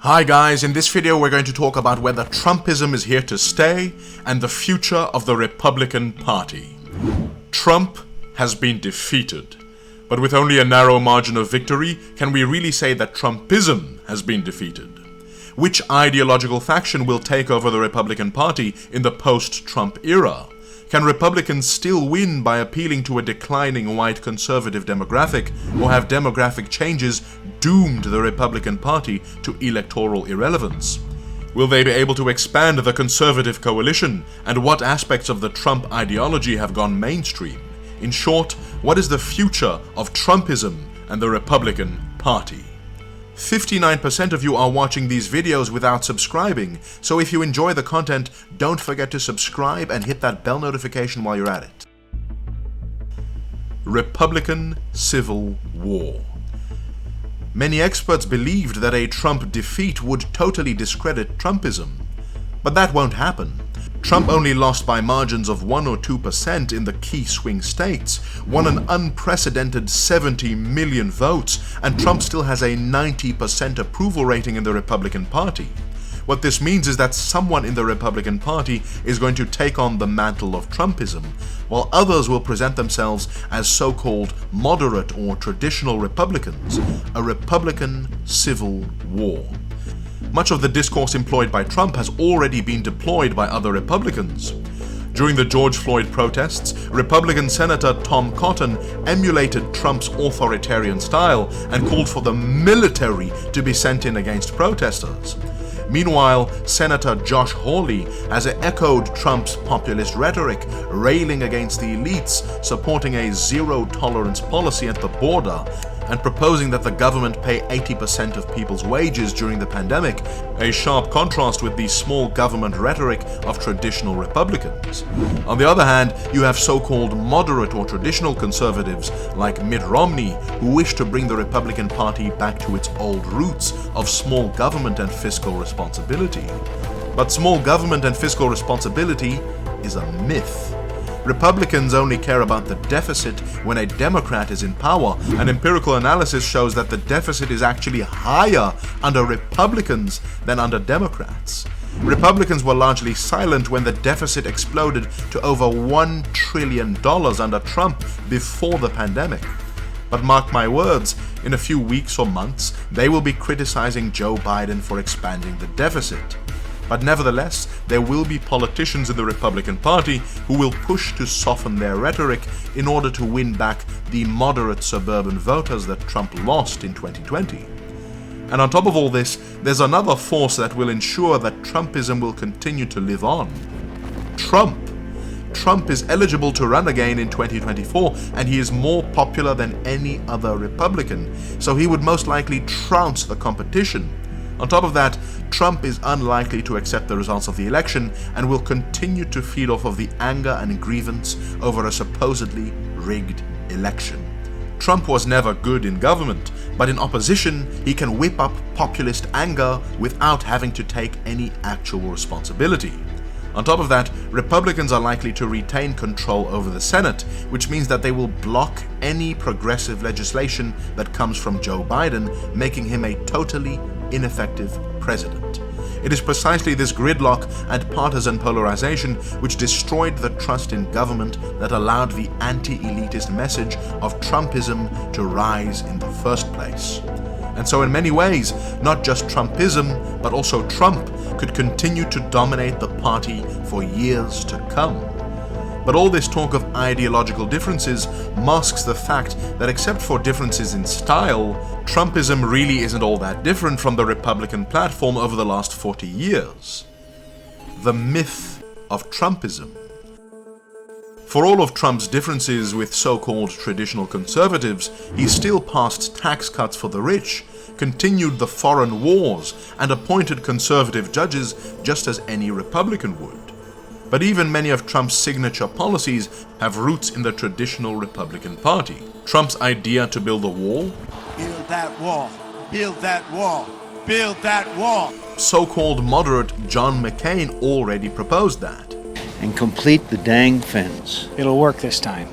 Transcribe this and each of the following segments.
Hi guys, in this video we're going to talk about whether Trumpism is here to stay and the future of the Republican Party. Trump has been defeated, but with only a narrow margin of victory, can we really say that Trumpism has been defeated? Which ideological faction will take over the Republican Party in the post-Trump era? Can Republicans still win by appealing to a declining white conservative demographic, or have demographic changes doomed the Republican Party to electoral irrelevance? Will they be able to expand the conservative coalition, and what aspects of the Trump ideology have gone mainstream? In short, what is the future of Trumpism and the Republican Party? 59% of you are watching these videos without subscribing, so if you enjoy the content, don't forget to subscribe and hit that bell notification while you're at it. Republican Civil War. Many experts believed that a Trump defeat would totally discredit Trumpism, but that won't happen. Trump only lost by margins of 1 or 2% in the key swing states, won an unprecedented 70 million votes, and Trump still has a 90% approval rating in the Republican Party. What this means is that someone in the Republican Party is going to take on the mantle of Trumpism, while others will present themselves as so-called moderate or traditional Republicans, a Republican Civil War. Much of the discourse employed by Trump has already been deployed by other Republicans. During the George Floyd protests, Republican Senator Tom Cotton emulated Trump's authoritarian style and called for the military to be sent in against protesters. Meanwhile, Senator Josh Hawley has echoed Trump's populist rhetoric, railing against the elites, supporting a zero-tolerance policy at the border, and proposing that the government pay 80% of people's wages during the pandemic, a sharp contrast with the small government rhetoric of traditional Republicans. On the other hand, you have so-called moderate or traditional conservatives like Mitt Romney, who wish to bring the Republican Party back to its old roots of small government and fiscal responsibility. But small government and fiscal responsibility is a myth. Republicans only care about the deficit when a Democrat is in power, and empirical analysis shows that the deficit is actually higher under Republicans than under Democrats. Republicans were largely silent when the deficit exploded to over $1 trillion under Trump before the pandemic. But mark my words, in a few weeks or months, they will be criticizing Joe Biden for expanding the deficit. But nevertheless, there will be politicians in the Republican Party who will push to soften their rhetoric in order to win back the moderate suburban voters that Trump lost in 2020. And on top of all this, there's another force that will ensure that Trumpism will continue to live on. Trump. Trump is eligible to run again in 2024, and he is more popular than any other Republican, so he would most likely trounce the competition. On top of that, Trump is unlikely to accept the results of the election and will continue to feed off of the anger and grievance over a supposedly rigged election. Trump was never good in government, but in opposition, he can whip up populist anger without having to take any actual responsibility. On top of that, Republicans are likely to retain control over the Senate, which means that they will block any progressive legislation that comes from Joe Biden, making him a totally ineffective president. It is precisely this gridlock and partisan polarization which destroyed the trust in government that allowed the anti-elitist message of Trumpism to rise in the first place. And so in many ways, not just Trumpism, but also Trump could continue to dominate the party for years to come. But all this talk of ideological differences masks the fact that except for differences in style, Trumpism really isn't all that different from the Republican platform over the last 40 years. The myth of Trumpism. For all of Trump's differences with so-called traditional conservatives, he still passed tax cuts for the rich, continued the foreign wars, and appointed conservative judges just as any Republican would. But even many of Trump's signature policies have roots in the traditional Republican Party. Trump's idea to build a wall? Build that wall. Build that wall. Build that wall. So-called moderate John McCain already proposed that. And complete the dang fence. It'll work this time.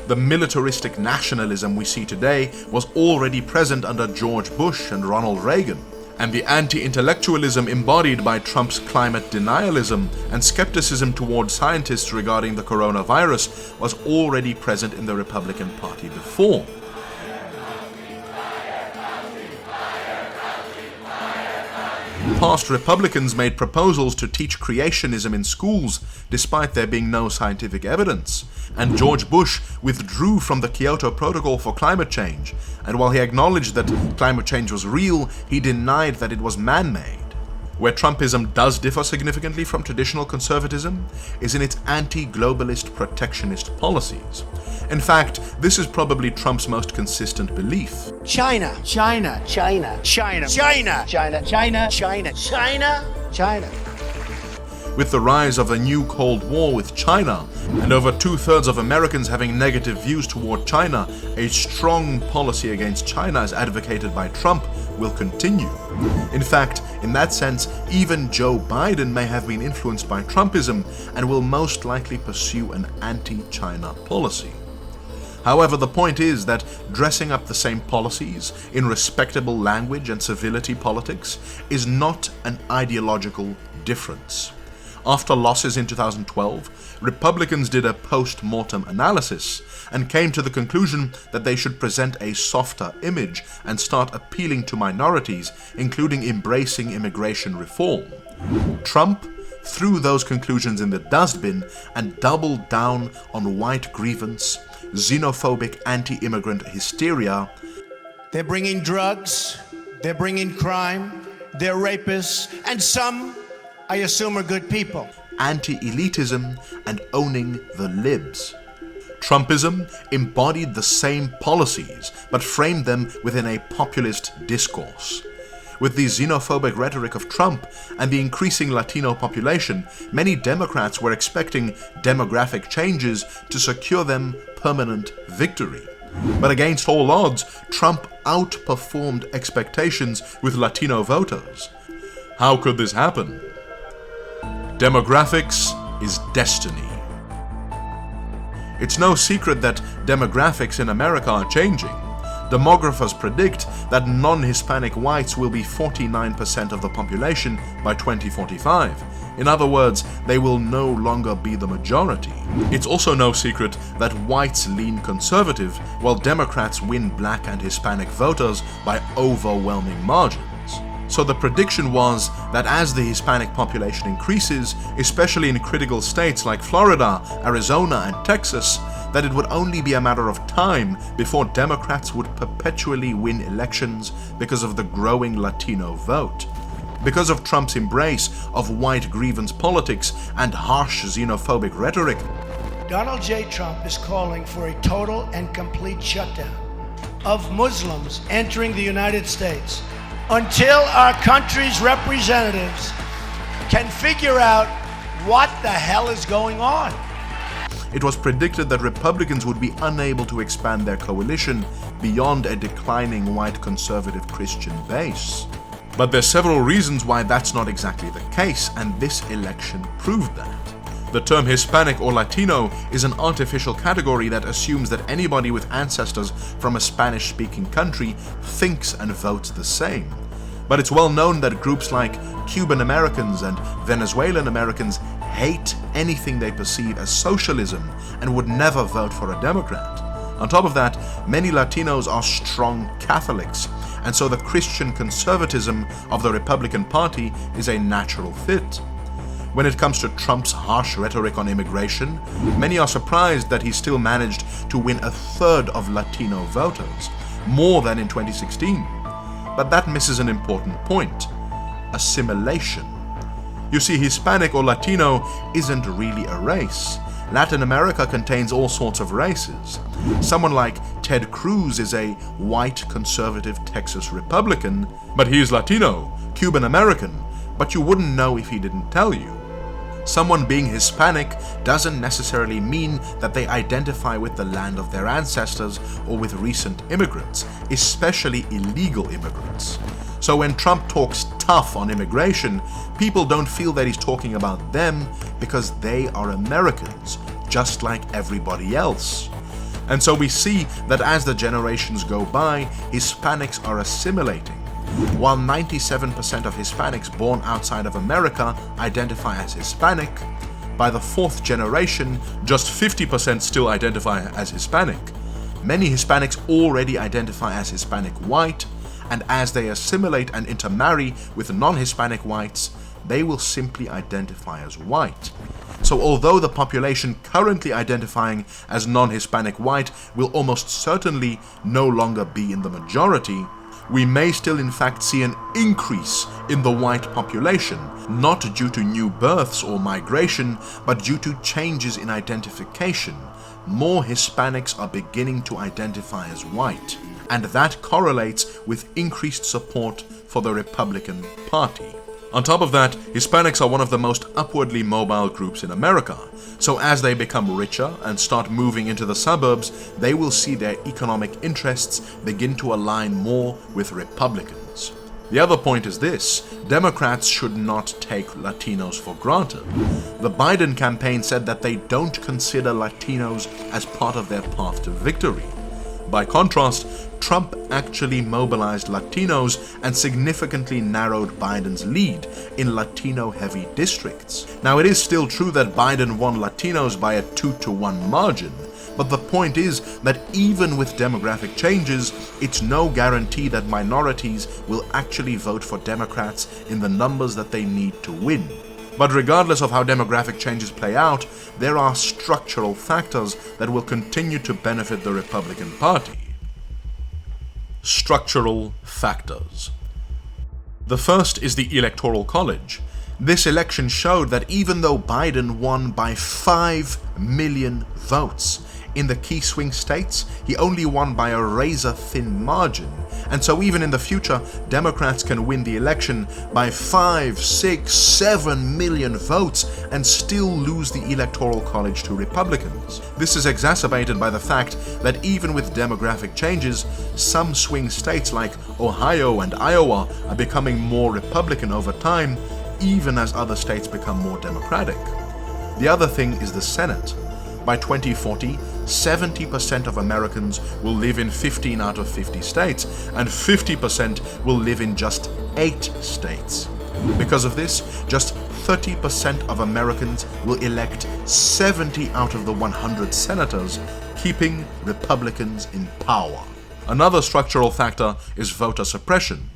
The militaristic nationalism we see today was already present under George Bush and Ronald Reagan. And the anti-intellectualism embodied by Trump's climate denialism and skepticism toward scientists regarding the coronavirus was already present in the Republican Party before. Past Republicans made proposals to teach creationism in schools, despite there being no scientific evidence. And George Bush withdrew from the Kyoto Protocol for climate change. And while he acknowledged that climate change was real, he denied that it was man-made. Where Trumpism does differ significantly from traditional conservatism is in its anti-globalist protectionist policies. In fact, this is probably Trump's most consistent belief. China. China. China. China. China. China. China. China. China. China. With the rise of a new Cold War with China, and over 2/3 of Americans having negative views toward China, a strong policy against China as advocated by Trump will continue. In fact, in that sense, even Joe Biden may have been influenced by Trumpism and will most likely pursue an anti-China policy. However, the point is that dressing up the same policies in respectable language and civility politics is not an ideological difference. After losses in 2012, Republicans did a post-mortem analysis and came to the conclusion that they should present a softer image and start appealing to minorities, including embracing immigration reform. Trump threw those conclusions in the dustbin and doubled down on white grievance, xenophobic anti-immigrant hysteria. They're bringing drugs, they're bringing crime, they're rapists, and some, I assume, are good people. Anti-elitism and owning the libs. Trumpism embodied the same policies, but framed them within a populist discourse. With the xenophobic rhetoric of Trump and the increasing Latino population, many Democrats were expecting demographic changes to secure them permanent victory. But against all odds, Trump outperformed expectations with Latino voters. How could this happen? Demographics is destiny. It's no secret that demographics in America are changing. Demographers predict that non-Hispanic whites will be 49% of the population by 2045. In other words, they will no longer be the majority. It's also no secret that whites lean conservative, while Democrats win black and Hispanic voters by overwhelming margins. So the prediction was that as the Hispanic population increases, especially in critical states like Florida, Arizona, and Texas, that it would only be a matter of time before Democrats would perpetually win elections because of the growing Latino vote. Because of Trump's embrace of white grievance politics and harsh xenophobic rhetoric, Donald J. Trump is calling for a total and complete shutdown of Muslims entering the United States until our country's representatives can figure out what the hell is going on. it was predicted that Republicans would be unable to expand their coalition beyond a declining white conservative Christian base. But there's several reasons why that's not exactly the case, and this election proved that. The term Hispanic or Latino is an artificial category that assumes that anybody with ancestors from a Spanish-speaking country thinks and votes the same. But it's well known that groups like Cuban Americans and Venezuelan Americans hate anything they perceive as socialism and would never vote for a Democrat. On top of that, many Latinos are strong Catholics, and so the Christian conservatism of the Republican Party is a natural fit. When it comes to Trump's harsh rhetoric on immigration, many are surprised that he still managed to win a third of Latino voters, more than in 2016. But that misses an important point: assimilation. You see, Hispanic or Latino isn't really a race. Latin America contains all sorts of races. Someone like Ted Cruz is a white conservative Texas Republican, but he is Latino, Cuban American, but you wouldn't know if he didn't tell you. Someone being Hispanic doesn't necessarily mean that they identify with the land of their ancestors or with recent immigrants, especially illegal immigrants. So when Trump talks tough on immigration, people don't feel that he's talking about them because they are Americans, just like everybody else. And so we see that as the generations go by, Hispanics are assimilating. While 97% of Hispanics born outside of America identify as Hispanic, by the fourth generation, just 50% still identify as Hispanic. Many Hispanics already identify as Hispanic white, and as they assimilate and intermarry with non-Hispanic whites, they will simply identify as white. So although the population currently identifying as non-Hispanic white will almost certainly no longer be in the majority, we may still in fact see an increase in the white population, not due to new births or migration, but due to changes in identification. More Hispanics are beginning to identify as white, and that correlates with increased support for the Republican Party. On top of that, Hispanics are one of the most upwardly mobile groups in America, so as they become richer and start moving into the suburbs, they will see their economic interests begin to align more with Republicans. The other point is this: Democrats should not take Latinos for granted. The Biden campaign said that they don't consider Latinos as part of their path to victory. By contrast, Trump actually mobilized Latinos and significantly narrowed Biden's lead in Latino-heavy districts. Now, it is still true that Biden won Latinos by a 2-to-1 margin, but the point is that even with demographic changes, it's no guarantee that minorities will actually vote for Democrats in the numbers that they need to win. But regardless of how demographic changes play out, there are structural factors that will continue to benefit the Republican Party. Structural factors. The first is the Electoral College. This election showed that even though Biden won by 5 million votes, in the key swing states, he only won by a razor-thin margin. And so even in the future, Democrats can win the election by 5, 6, 7 million votes and still lose the Electoral College to Republicans. This is exacerbated by the fact that even with demographic changes, some swing states like Ohio and Iowa are becoming more Republican over time, even as other states become more Democratic. The other thing is the Senate. By 2040, 70% of Americans will live in 15 out of 50 states, and 50% will live in just 8 states. Because of this, just 30% of Americans will elect 70 out of the 100 senators, keeping Republicans in power. Another structural factor is voter suppression.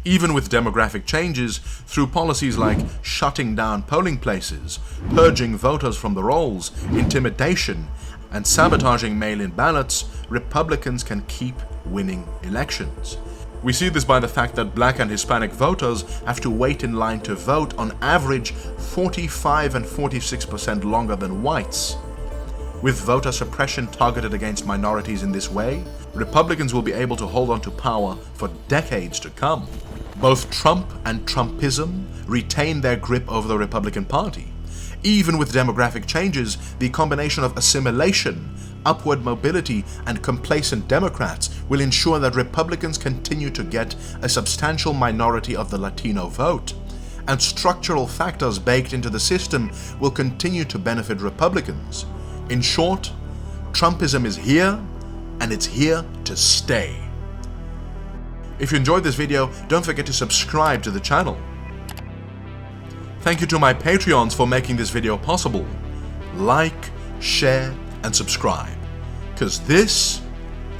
Even with demographic changes, through policies like shutting down polling places, purging voters from the rolls, intimidation, and sabotaging mail-in ballots, Republicans can keep winning elections. We see this by the fact that Black and Hispanic voters have to wait in line to vote on average 45 and 46% longer than whites. With voter suppression targeted against minorities in this way, Republicans will be able to hold on to power for decades to come. Both Trump and Trumpism retain their grip over the Republican Party. Even with demographic changes, the combination of assimilation, upward mobility, and complacent Democrats will ensure that Republicans continue to get a substantial minority of the Latino vote. And structural factors baked into the system will continue to benefit Republicans. In short, Trumpism is here, and it's here to stay. If you enjoyed this video, don't forget to subscribe to the channel. Thank you to my Patreons for making this video possible. Like, share, and subscribe, 'cause this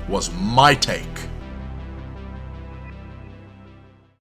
was my take.